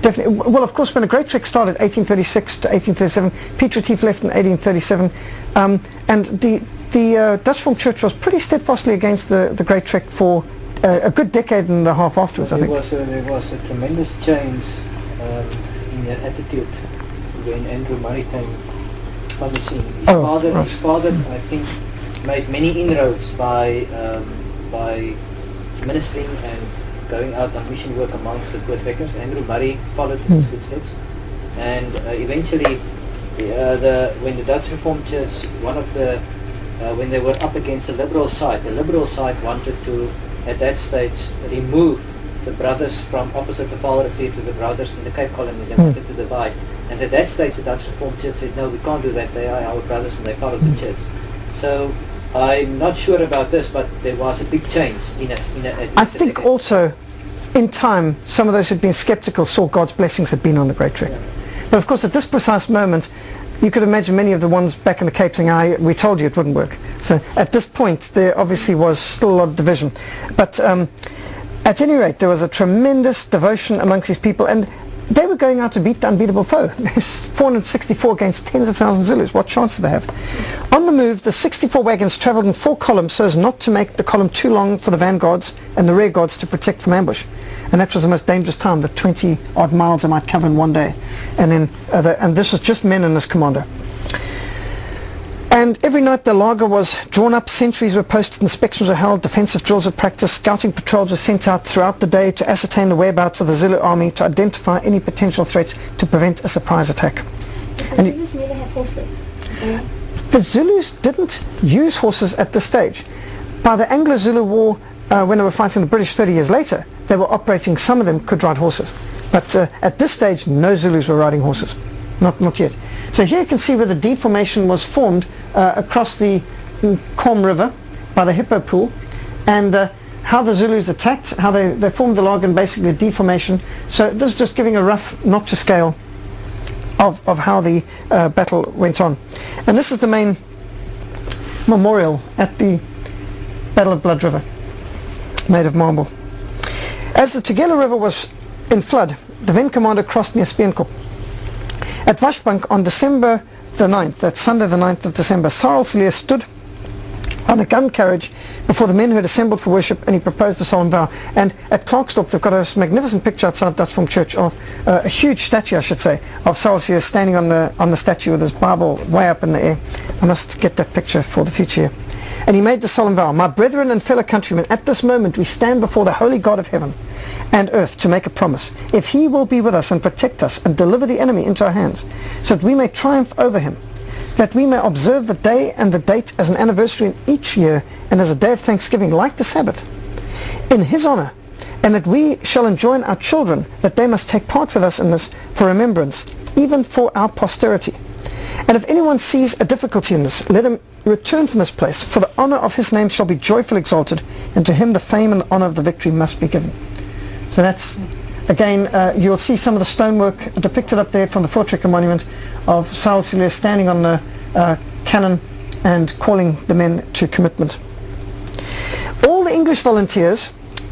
Definitely. Well, of course, when the Great Trek started, 1836 to 1837, Piet Retief left in 1837, and the Dutch Reformed Church was pretty steadfastly against the Great Trek for a good decade and a half afterwards, I think. There was a tremendous change in the attitude when Andrew Murray came on the scene. His father, I think, made many inroads by ministering and going out on mission work amongst the poor trekkers. Andrew Murray followed in his footsteps, and eventually, when the Dutch Reformed Church, when they were up against the liberal side wanted to, at that stage, remove the brothers from opposite the Vaal Rivier to the brothers in the Cape Colony. They wanted to divide, and at that stage, the Dutch Reformed Church said, "No, we can't do that. They are our brothers, and they're part of the church." So I'm not sure about this, but there was a big change in I think also, in time, some of those who'd been skeptical saw God's blessings had been on the Great Trek. Yeah. But of course, at this precise moment, you could imagine many of the ones back in the Cape saying, we told you it wouldn't work. So at this point, there obviously was still a lot of division. But at any rate, there was a tremendous devotion amongst these people, and they were going out to beat the unbeatable foe. 464 against tens of thousands of Zulus. What chance did they have? On the move, the 64 wagons travelled in 4 columns so as not to make the column too long for the vanguards and the rear guards to protect from ambush. And that was the most dangerous time, the 20 odd miles they might cover in one day. And then, and this was just men and this commander. And every night the laager was drawn up, sentries were posted, inspections were held, defensive drills were practiced, scouting patrols were sent out throughout the day to ascertain the whereabouts of the Zulu army, to identify any potential threats, to prevent a surprise attack. The Zulus never have horses. The Zulus didn't use horses at this stage. By the Anglo-Zulu War, when they were fighting the British 30 years later, they were operating, some of them could ride horses. But at this stage, no Zulus were riding horses. Not yet. So here you can see where the D formation was formed across the Kom River by the Hippo Pool, and how the Zulus attacked, how they formed the log and basically a D formation. So this is just giving a rough, not to scale, of how the battle went on. And this is the main memorial at the Battle of Blood River, made of marble. As the Tugela River was in flood, the Ven commander crossed near Speenkop. At Washbank on December the 9th, that's Sunday the 9th of December, Cyril Cilliers stood on a gun carriage before the men who had assembled for worship, and he proposed a solemn vow. And at Klerksdorp they've got a magnificent picture outside Dutch Reformed Church of a huge statue, I should say, of Cyril Cilliers standing on the statue with his Bible way up in the air. I must get that picture for the future. And he made the solemn vow, "My brethren and fellow countrymen, at this moment we stand before the holy God of heaven and earth to make a promise. If he will be with us and protect us and deliver the enemy into our hands, so that we may triumph over him, that we may observe the day and the date as an anniversary in each year and as a day of thanksgiving like the Sabbath, in his honor, and that we shall enjoin our children that they must take part with us in this for remembrance, even for our posterity. And if anyone sees a difficulty in this, let him return from this place, for the honor of his name shall be joyfully exalted, and to him the fame and the honor of the victory must be given." So that's, again, you'll see some of the stonework depicted up there from the Fort Trekker monument of Cyril Cilliers standing on the cannon and calling the men to commitment. All the English volunteers,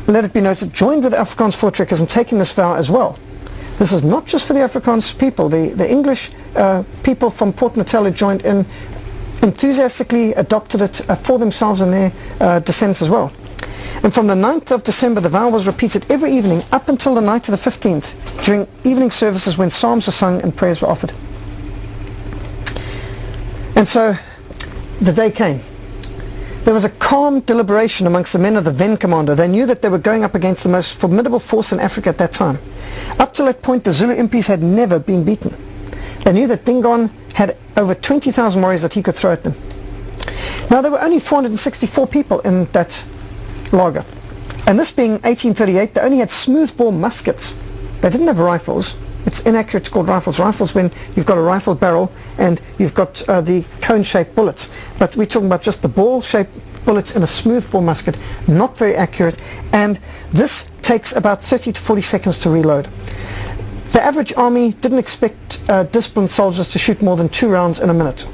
let it be noted, joined with the Afrikaans Fort Trekkers in taking this vow as well. This is not just for the Afrikaans people. The English people from Port Natal joined in, enthusiastically adopted it for themselves and their descendants as well. And from the 9th of December, the vow was repeated every evening up until the night of the 15th, during evening services when psalms were sung and prayers were offered. And so the day came. There was a calm deliberation amongst the men of the Ven commander. They knew that they were going up against the most formidable force in Africa at that time. Up to that point, the Zulu impis had never been beaten. They knew that Dingaan had over 20,000 warriors that he could throw at them. Now, there were only 464 people in that laager. And this being 1838, they only had smoothbore muskets. They didn't have rifles. It's inaccurate to call rifles. Rifles when you've got a rifle barrel and you've got the cone-shaped bullets. But we're talking about just the ball-shaped bullets in a smoothbore musket. Not very accurate. And this takes about 30 to 40 seconds to reload. The average army didn't expect disciplined soldiers to shoot more than 2 rounds in a minute.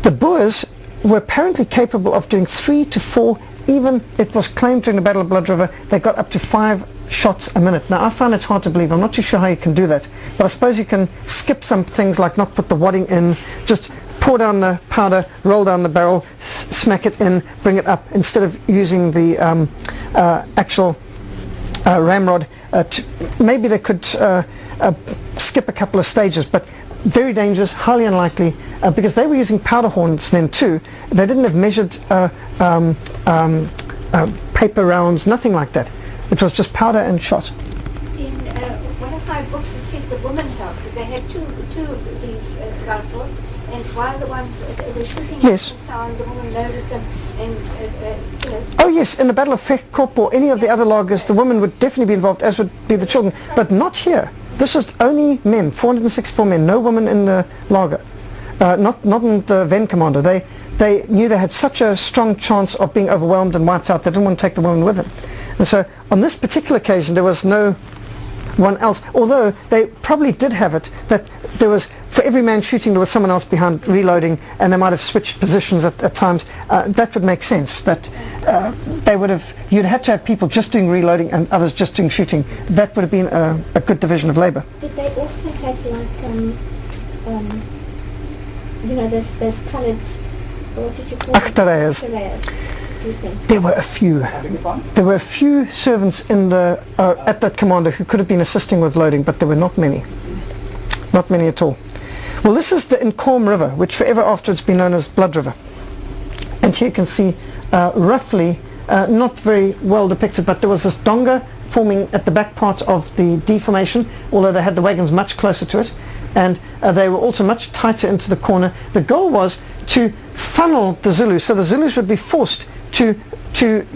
The Boers were apparently capable of doing 3 to 4, even it was claimed during the Battle of Blood River, they got up to 5 shots a minute. Now I find it hard to believe. I'm not too sure how you can do that, but I suppose you can skip some things like not put the wadding in, just pour down the powder, roll down the barrel, smack it in, bring it up, instead of using the actual ramrod. Maybe they could skip a couple of stages, but very dangerous, highly unlikely, because they were using powder horns then too. They didn't have measured paper rounds, nothing like that. It was just powder and shot. In one of my books, it said the woman helped. They had two of these rifles, and while the ones were shooting Yes. and sound, the woman loaded them, and you know. Oh yes, in the Battle of Vekkop or any of the other lagers, the women would definitely be involved, as would be the children, but not here. This was only men, 464 men, no women in the lager, not in the Ven Commando. They knew they had such a strong chance of being overwhelmed and wiped out, they didn't want to take the women with them. And so on this particular occasion there was no one else, although they probably did have it that there was, for every man shooting there was someone else behind reloading, and they might have switched positions at times. That would make sense, that they would have, you'd had to have people just doing reloading and others just doing shooting. That would have been a good division of labour. Did they also have like you know, those coloured, what did you call them? Achterrijers. Do you think? There were a few. There were a few servants in the at that commando who could have been assisting with loading, but there were not many. Not many at all. Well, this is the Inkom River, which forever afterwards has been known as Blood River. And here you can see roughly, not very well depicted, but there was this donga forming at the back part of the deformation, although they had the wagons much closer to it, and they were also much tighter into the corner. The goal was to funnel the Zulus, so the Zulus would be forced to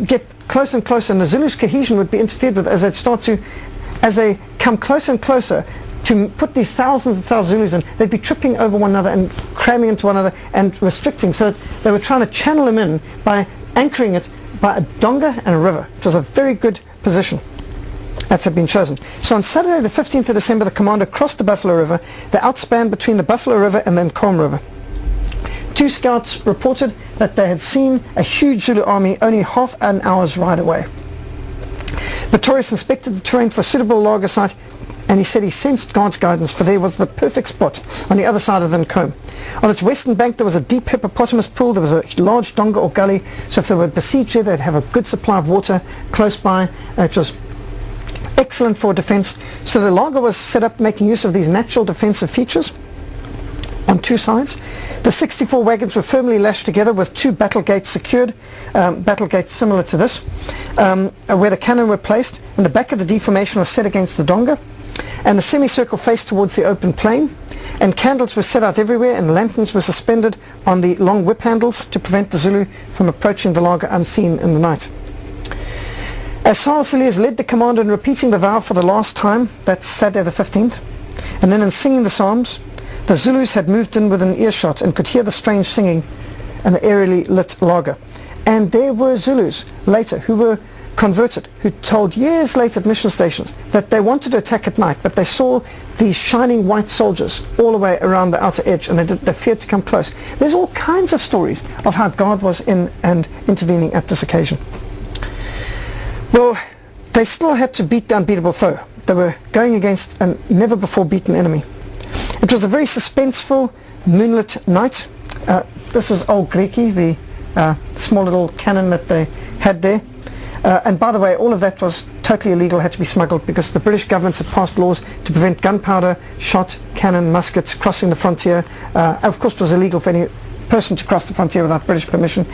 get closer and closer, and the Zulus' cohesion would be interfered with as they come closer and closer to put these thousands and thousands of Zulus in. They'd be tripping over one another and cramming into one another and restricting, so that they were trying to channel them in by anchoring it by a donga and a river. It was a very good position that had been chosen. So on Saturday the 15th of December the commando crossed the Buffalo River. They outspanned between the Buffalo River and the Inkom River. 2 scouts reported that they had seen a huge Zulu army only half an hour's ride away. Pretorius inspected the terrain for a suitable lager site, and he said he sensed God's guidance, for there was the perfect spot on the other side of the Nkom. On its western bank there was a deep hippopotamus pool, there was a large donga or gully, so if they were besieged there they'd have a good supply of water close by. It was excellent for defense. So the lager was set up making use of these natural defensive features on 2 sides. The 64 wagons were firmly lashed together with 2 battle gates secured, battle gates similar to this, where the cannon were placed, and the back of the deformation was set against the donga, and the semicircle faced towards the open plain, and candles were set out everywhere, and lanterns were suspended on the long whip handles to prevent the Zulu from approaching the lager unseen in the night. As Charles Cilliers led the commando in repeating the vow for the last time, that's Saturday the 15th, and then in singing the psalms, the Zulus had moved in within earshot and could hear the strange singing and the aerially lit lager. And there were Zulus later who were converted, who told years later at mission stations that they wanted to attack at night, but they saw these shining white soldiers all the way around the outer edge, and they feared to come close. There's all kinds of stories of how God was in and intervening at this occasion. Well, they still had to beat the unbeatable foe. They were going against a never before beaten enemy. It was a very suspenseful moonlit night. This is Old Greki, the small little cannon that they had there. And by the way, all of that was totally illegal, had to be smuggled, because the British government had passed laws to prevent gunpowder, shot, cannon, muskets crossing the frontier. Of course it was illegal for any person to cross the frontier without British permission.